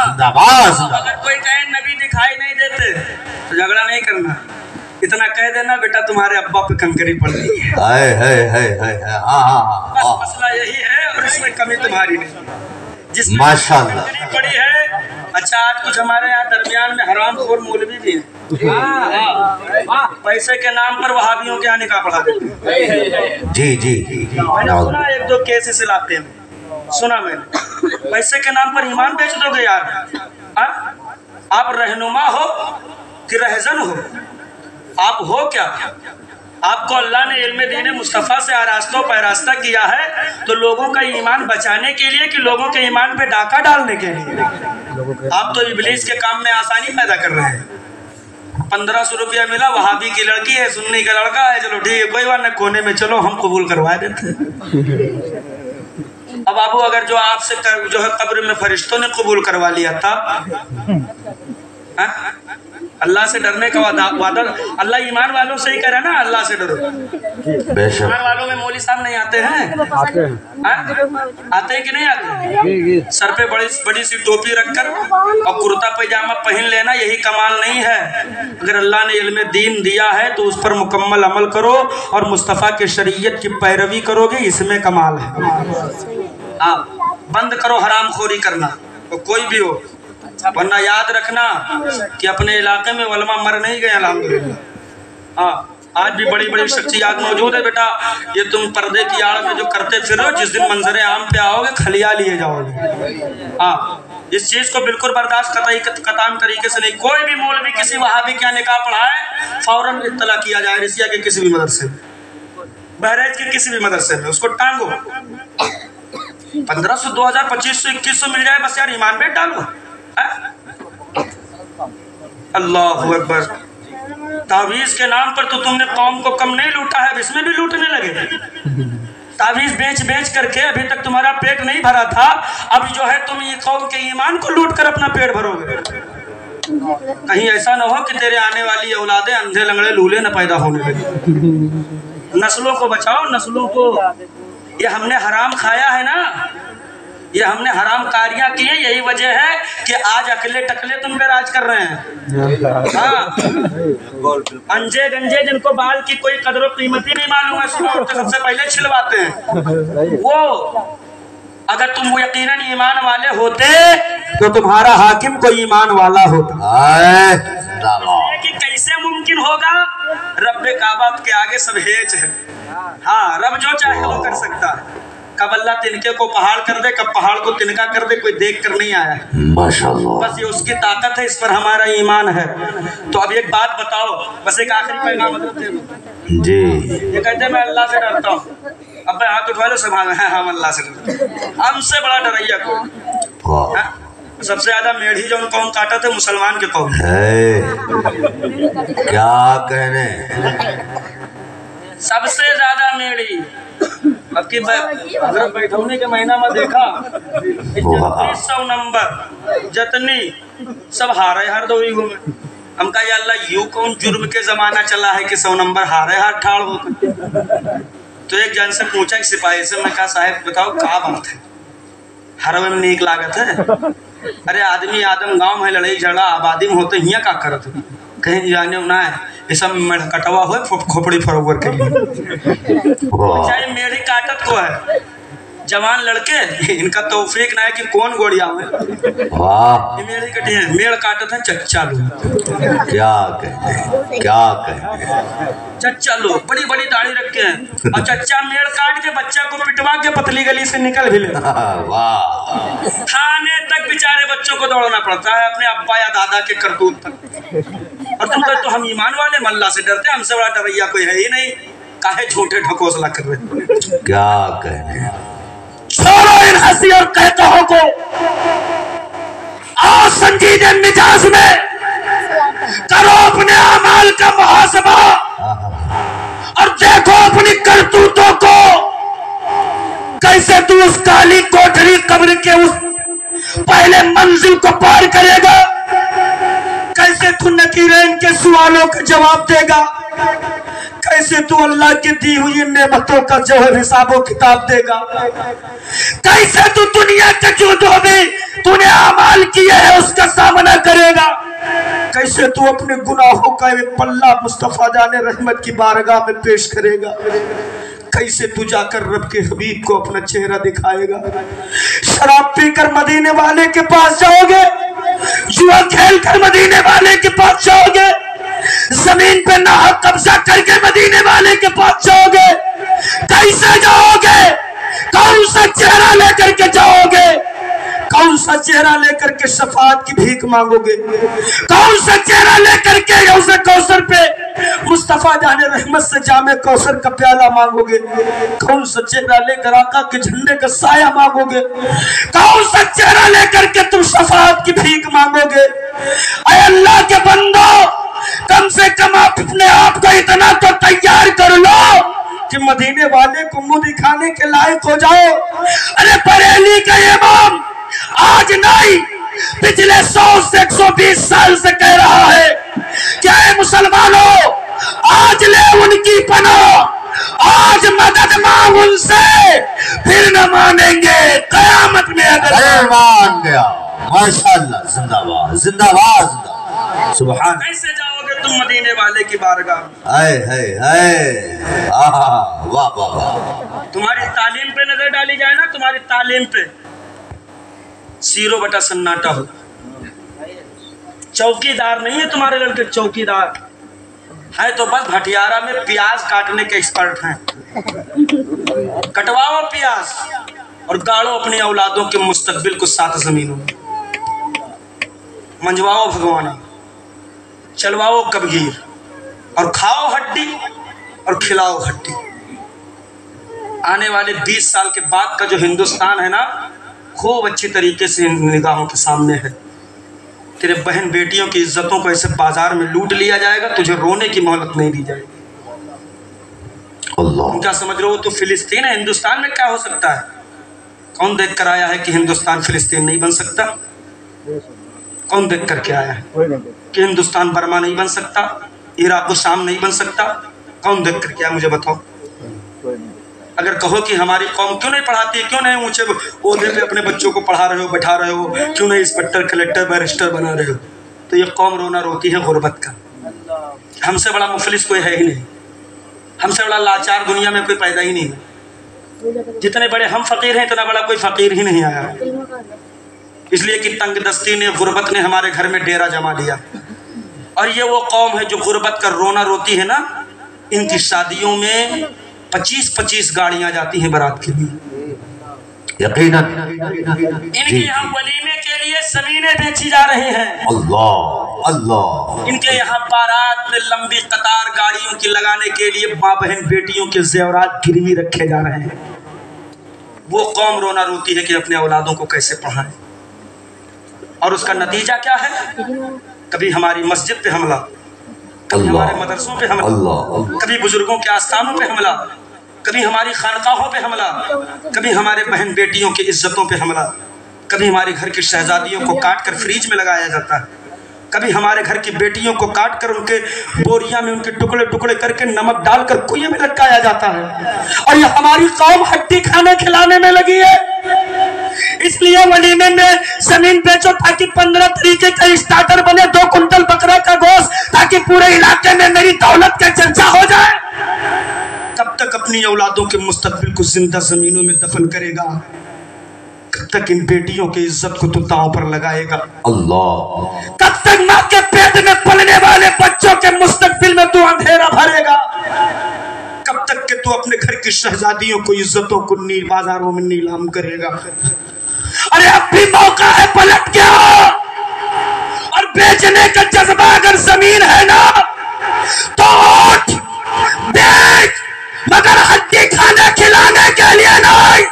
अगर कोई कहे नबी दिखाई नहीं देते तो झगड़ा नहीं करना, इतना कह देना बेटा तुम्हारे अब्बा पे कंकरी पड़ गई है। बस मसला यही है और इसमें कमी तुम्हारी नहीं, जिसमें कंकरी पड़ी है। अच्छा, आज कुछ हमारे यहाँ दरमियान में हरामखोर मौलवी भी हैं, पैसे के नाम पर वहाबियों के यहाँ निकाह पढ़ा देते हैं। जी मैंने सुना एक दो केस इस इलाके में, सुना मैंने। पैसे के नाम पर ईमान बेच दोगे यार? आप रहनुमा हो कि रहजन हो? आप हो क्या? आपको अल्लाह ने इल्म दीन मुस्तफ़ा से आरास्ता पैरास्ता किया है तो लोगों का ईमान बचाने के लिए कि लोगों के ईमान पे डाका डालने के लिए? आप तो इब्लीस के काम में आसानी पैदा कर रहे हैं। 1500 रुपया मिला, वहाबी की लड़की है, सुन्नी का लड़का है, चलो ठीक है कोई बात नहीं, कोने में चलो हम कबूल करवा देते हैं। अब बाबू अगर जो आपसे जो है कब्र में फरिश्तों ने कबूल करवा लिया था, अल्लाह से डरने का वादा अल्लाह ईमान वालों से ही करे ना, अल्लाह से डरो। ईमान वालों में मौली साहब नहीं आते हैं? आते हैं कि नहीं आते? सर पे बड़ी सी टोपी रखकर और कुर्ता पैजामा पहन लेना यही कमाल नहीं है। अगर अल्लाह ने इल्म दीन दिया है तो उस पर मुकम्मल अमल करो और मुस्तफ़ा के शरीयत की पैरवी करोगे, इसमें कमाल है। आप बंद करो हरामखोरी करना, तो कोई भी हो, वरना याद रखना कि अपने इलाके में उलमा मर नहीं गए अल्हम्दुलिल्लाह। आज भी बड़ी बड़ी शख्सियत मौजूद है बेटा, ये तुम पर्दे की आड़ में जो करते फिरो, जिस दिन मंजरे आम पे आओगे खलिया लिए जाओगे। इस चीज को बिल्कुल बर्दाश्त कतान तरीके से नहीं। कोई भी मौलवी किसी वहाबी क्या निकाह पढ़ाए फौरन इत्तला किया जाए। रिसिया के किसी भी मदरसे में, बहराइच के किसी भी मदरसे में उसको टांगो। 1500 2000 2500 2100 मिल जाए बस यार, ईमान पे डालो। अल्लाहु अकबर। तावीज़ के नाम पर तो तुमने कौम को कम नहीं लूटा है, इसमें भी लूटने लगे। तावीज़ बेच करके अभी तक तुम्हारा पेट नहीं भरा था, अब जो है तुम ये कौम के ईमान को लूट कर अपना पेट भरोगे। कहीं ऐसा ना हो कि तेरे आने वाली औलादें अंधे लंगड़े लूले न पैदा होने लगे। नस्लों को बचाओ, नस्लों को। ये हमने हराम खाया है ना, ये हमने हराम कारियां की है, यही वजह है कि आज अकले टकले तुम पे राज कर रहे हैं। अंजे गंजे जिनको बाल की कोई कदर कीमत ही नहीं मालूम है, सुबह सबसे पहले छिलवाते हैं वो। अगर तुम यकीनन ईमान वाले होते तो तुम्हारा हाकिम कोई ईमान वाला होता। कि कैसे मुमकिन होगा? रब्बे काबा के आगे सब हेज है। हाँ, रब जो चाहे वो कर सकता है। कब अल्लाह तिनके को पहाड़ कर दे, कब पहाड़ को तिनका कर दे, कोई देख कर नहीं आया है। माशाअल्लाह, बस ये उसकी ताकत है, इस पर हमारा ईमान है। तो अब एक बात बताओ, बस एक आखिरी पैगाम जी। ये कहते मैं अल्लाह से डरता हूँ, अब हाथ उठवा लो सब है, हम अल्लाह से डरते। हमसे बड़ा डरैया को सबसे ज्यादा मेढ़ी जो कौन काटा थे मुसलमान के कौन क्या कहने, सबसे ज्यादा मेढ़ी। अब की बैठौनी के महीना में देखा 100 नंबर जतनी सब हारे हर दो घूमे। हम कहा या अल्लाह यूं कौन जुर्म के जमाना चला है कि 100 नंबर हारे हाथ ठाड़ होते। तो एक जन से पूछा कि सिपाही से, मैं कहा साहब बताओ क्या बात है, हर में नीक लागत है? अरे आदमी आदम गांव में लड़ाई झगड़ा आबादी में होते हिया का करत कहीं जाने ना है, ये सब कटवा हो खोपड़ी फरोवर के चाहे मेरी काटत को है। जवान लड़के इनका तौफीक ना है कि कौन गोड़िया में मेरी कटी है, मेड़ काटत है चच्चा लोग। क्या कहते चच्चा लोग बड़ी बड़ी दाढ़ी रखे हैं और चच्चा मेड़ काट के बच्चा को पिटवा के पतली गली से निकल भी ले। थाने तक बेचारे बच्चों को दौड़ना पड़ता है अपने अब्बा या दादा के करतूत तक। और तुम कहते तो हम ईमान वाले अल्लाह से डरते, हमसे बड़ा डरैया कोई है ही नहीं, काहे झूठे ढकोसला कर रहे। क्या कहने, छोड़ो इन हंसी और कहतों को, आओ संजीदे मिजाज में करो अपने अमाल का मुहासबा और देखो अपनी करतूतों को, कैसे तू उस काली कोठरी कब्र के उस पहले मंजिल को पार करेगा, कैसे तू नकीरैन के सवालों का जवाब देगा, कैसे तू अल्लाह की दी हुई नेमतों का जो है हिसाबो किताब देगा? कैसे तू दुनिया के जो भी तूने अमाल किए हैं उसका सामना करेगा? कैसे तू अपने गुनाहों का एक पल्ला मुस्तफा जाने रहमत की बारगाह में पेश करेगा? कैसे तू जाकर रब के हबीब को अपना चेहरा दिखाएगा? शराब पीकर मदीने वाले के पास जाओगे, जुआ खेल कर मदीने वाले के पास जाओगे, जमीन पे नाहक कब्जा करके मदीने वाले के पास जाओगे? कैसे जाओगे? कौन सा चेहरा लेकर के जाओगे? कौन सा चेहरा लेकर के शफाअत की भीख मांगोगे? कौन सा चेहरा लेकर के हौज़े कौसर पे मुस्तफा जाने रहमत से जामे कौसर का प्याला मांगोगे? कौन सा चेहरा लेकर आका के झंडे का साया मांगोगे? कौन सा चेहरा लेकर के तुम शफाअत की भीख मांगोगे? ऐ अल्लाह के बंदो, कम से कम आप अपने आप को इतना तो तैयार कर लो कि मदीने वाले को मुंह दिखाने के लायक हो जाओ। अरे बरेली का इमाम आज नहीं, पिछले 100 से 120 साल से कह रहा है क्या है मुसलमानों, आज ले उनकी पनाह, आज मदद मांग उनसे, फिर न मानेंगे कयामत में अगर मान गया। माशाअल्लाह, जिंदाबाद जिंदाबाद जिंदाबाद, सुभान। कैसे जाओगे तुम मदीने वाले की बारगाह? हाय हाय हाय, वाह वाह वाह। तुम्हारी तालीम पे नजर डाली जाए ना, तुम्हारी तालीम पे सीरो बटा सन्नाटा हो। चौकीदार नहीं है तुम्हारे लड़के, चौकीदार है तो बस भटियारा में प्याज काटने के एक्सपर्ट हैं। कटवाओ प्याज और गाड़ो अपनी औलादों के मुस्तकबिल को 7 जमीनों में, मंजवाओ भगवानी, चलवाओ कबगीर और खाओ हड्डी और खिलाओ हड्डी। आने वाले 20 साल के बाद का जो हिंदुस्तान है ना, खूब अच्छी तरीके से निगाहों के सामने है। तेरे बहन बेटियों की इज्जतों को ऐसे बाजार में लूट लिया जाएगा, तुझे रोने की मोहलत नहीं दी जाएगी। अल्लाह, क्या समझ रहे हो? तो फिलिस्तीन है, हिंदुस्तान में क्या हो सकता है? कौन देख कर आया है कि हिंदुस्तान फिलिस्तीन नहीं बन सकता? कौन देख करके आया है कि हिंदुस्तान बर्मा नहीं बन सकता, इराक और शाम नहीं बन सकता? कौन देख करके आया, मुझे बताओ। अगर कहो कि हमारी कौम क्यों नहीं पढ़ाती है, क्यों नहीं ऊंचे ओहदे पे अपने बच्चों को पढ़ा रहे हो, बैठा रहे हो, क्यों नहीं इंस्पेक्टर कलेक्टर बैरिस्टर बना रहे हो, तो ये कौम रोना रोती है गुर्बत का। हमसे बड़ा मुफलिस कोई है ही नहीं, हमसे बड़ा लाचार दुनिया में कोई पैदा ही नहीं है। जितने बड़े हम फकीर हैं, इतना बड़ा कोई फकीर ही नहीं आया। इसलिए कि तंगदस्ती ने, गुर्बत ने हमारे घर में डेरा जमा लिया। और ये वो कौम है जो गुर्बत का रोना रोती है ना, इनकी शादियों में 25-25 गाड़ियां जाती हैं बारात के लिए। यकीनन इनके यहाँ वलीमे के लिए जमीनें बेची जा रही हैं। अल्लाह अल्लाह। इनके यहाँ बारात में लंबी कतार गाड़ियों की लगाने के लिए माँ बहन बेटियों के जेवरात गिरवी रखे जा रहे हैं। वो कौम रोना रोती है कि अपने औलादों को कैसे पढ़ाएं, और उसका नतीजा क्या है? कभी हमारी मस्जिद पे हमला, कभी हमारे मदरसों पे हमला, कभी बुजुर्गों के आस्थानों पे हमला, कभी हमारी खानकाहों पे हमला, कभी हमारे बहन बेटियों की इज्जतों पे हमला, कभी हमारे घर की शहजादियों को काट कर फ्रीज में लगाया जाता है, कभी हमारे घर की बेटियों को काट कर उनके बोरिया में उनके टुकड़े टुकड़े करके नमक डालकर कुएं में लटकाया जाता है। और ये हमारी कौम हड्डी खाने खिलाने में लगी है। इसलिए वलीमे में जमीन बेचो ताकि 15 तरीके का स्टार्टर बने, 2 कुंटल बकरा का गोश्त, ताकि पूरे इलाके में मेरी दौलत का चर्चा हो जाए। कब तक अपनी औलादों के मुस्तकबिल को जिंदा जमीनों में दफन करेगा? कब तक इन बेटियों की इज्जत को तू दांव पर लगाएगा? अल्लाह। कब तक माँ के पेट में पलने वाले बच्चों के मुस्तकबिल में तू अंधेरा भरेगा? कब तक के तू अपने घर की शहजादियों को, इज्जतों को बाजारों में नीलाम करेगा? अरे अब भी मौका है, पलट गया और बेचने का जज्बा अगर जमीन है ना तो उठ बेच, मगर हड्डी खाने खिलाने के लिए नहीं।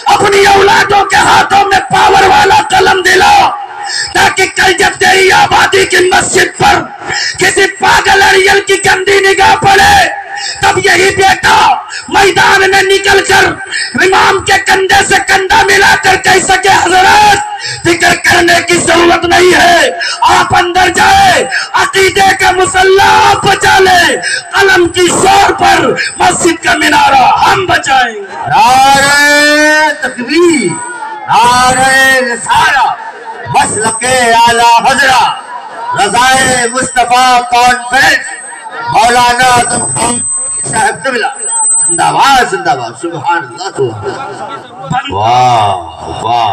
अपनी औलादों के हाथों में पावर वाला कलम दिलाओ, ताकि कल जब तेरी आबादी की मस्जिद पर किसी पागल अड़ियल की गंदी निगाह पड़े, तब यही बेटा मैदान में निकलकर इमाम के कंधे से कंधा मिलाकर कह सके, हजरत फिक्र करने की जरूरत नहीं है, आप अंदर जाए, अकीदे के मुसल्ला आप बचा ले, कलम की शोर पर मस्जिद का मिनारा हम बचाएंगे। नारे तकबीर, नारे रिसालत, मसलके आला हजरा, रज़ाए मुस्तफा कॉन्फ्रेंस, मौलाना आजम खान साहब क़िबला जिंदाबाद जिंदाबाद। सुभान अल्लाह, वाह वाह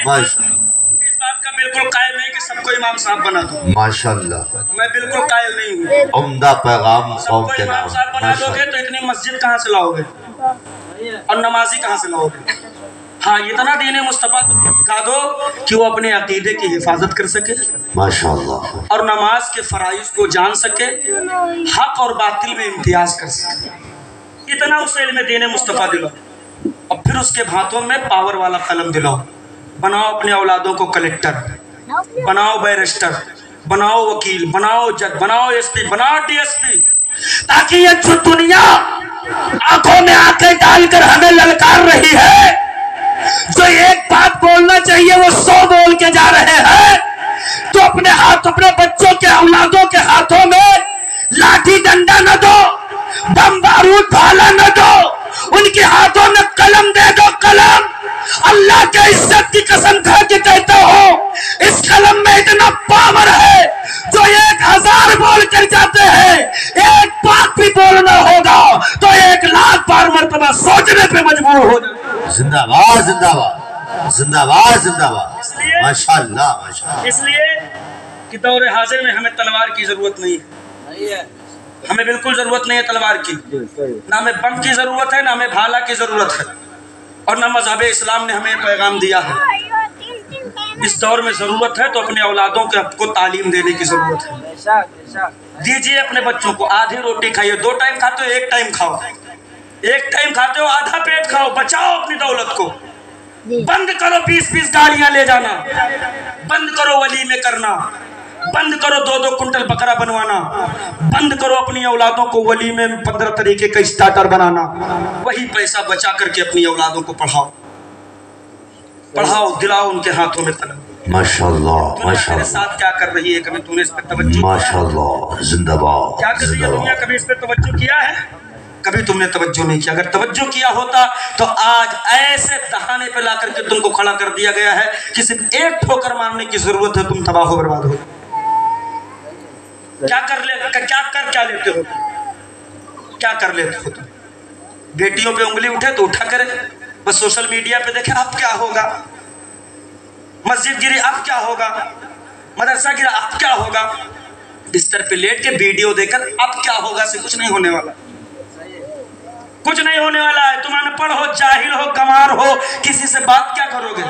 माशाअल्लाह। इस बात का बिल्कुल कायल नहीं कि सबको इमाम साहब बना दो, माशाअल्लाह, मैं बिल्कुल कायल नहीं हूँ। उम्दा पैगाम कौम सबको के इमाम नाम। साहब बना दोगे तो इतनी मस्जिद कहाँ से लाओगे और नमाजी कहाँ से लाओगे? हाँ, इतना दीन मुस्तफा को दिखा दो कि वो अपने अकीदे की हिफाजत कर सके माशाअल्लाह, और नमाज के फराइज को जान सके, हक और बातिल में इम्तियाज कर सके। इतना उसे इल्म दीन मुस्तफा दिलाओ और फिर उसके हाथों में पावर वाला कलम दिलाओ। बनाओ अपने औलादों को कलेक्टर, बनाओ बैरिस्टर, बनाओ वकील, बनाओ जज, बनाओ एसपी, बनाओ डीएसपी, ताकि ये जो दुनिया आंखों में आंखें डालकर हमें ललकार रही है, जो एक बात बोलना चाहिए वो 100 बोल के जा रहे हैं, तो अपने हाथ, अपने बच्चों के, औलादों के हाथों में लाठी डंडा न दो, बम बारूद भाला न दो, उनके हाथों में कलम दे दो। कलम, अल्लाह के इज्जत की कसम खा के कहता हूँ, इस कलम में इतना पावर है, जो 1000 बोल कर जाते हैं, एक बात भी बोलना होगा तो 1,00,000 बार मर्तबा सोचने पे मजबूर हो जाए। जिंदाबाद जिंदाबाद जिंदाबाद जिंदाबाद, माशाअल्लाह माशाअल्लाह। इसलिए कि दौरे हाजिर में हमें तलवार की जरूरत नहीं है, हमें बिल्कुल जरूरत नहीं है तलवार की, ना हमें बम की जरूरत है, ना हमें भाला की जरूरत है, और ना मजहब इस्लाम ने हमें पैगाम दिया है। इस दौर में जरूरत है तो अपने औलादों को तालीम देने की जरूरत है। दीजिए अपने बच्चों को, आधी रोटी खाइए, 2 टाइम खाते हो 1 टाइम खाओ, 1 टाइम खाते हो आधा पेट खाओ, बचाओ अपनी दौलत को। बंद करो 20-20 गाड़ियां ले जाना, बंद करो वली में करना, बंद करो 2-2 कुंटल बकरा बनवाना, बंद करो अपनी औलादों को वली में 15 तरीके का स्टार्टर बनाना। वही पैसा बचा करके अपनी औलादों को पढ़ाओ, पढ़ाओ, दिलाओ उनके हाथों में कलम। माशाअल्लाह माशाअल्लाह। साथ क्या कर रही है, कभी तूने इस पर तवज्जो? माशाअल्लाह जिंदाबाद। क्या कर रही है दुनिया, कभी इस पर तवज्जो किया है? कभी तुमने तवज्जो नहीं किया। अगर तवज्जो किया होता तो आज ऐसे दहाने पे ला करके तुमको खड़ा कर दिया गया है कि सिर्फ 1 ठोकर मारने की जरूरत है, तुम तबाह हो बर्बाद हो। क्या कर लेते हो, क्या कर लेते हो तुम? बेटियों पे उंगली उठे तो उठा करे, बस सोशल मीडिया पे देखे अब क्या होगा, मस्जिद गिरी अब क्या होगा, मदरसा गिरा अब क्या होगा, बिस्तर पे लेट के वीडियो देखकर अब क्या होगा से कुछ नहीं होने वाला, कुछ नहीं होने वाला है। तुम अनपढ़ हो, जाहिल हो, गंवार हो, किसी से बात क्या करोगे?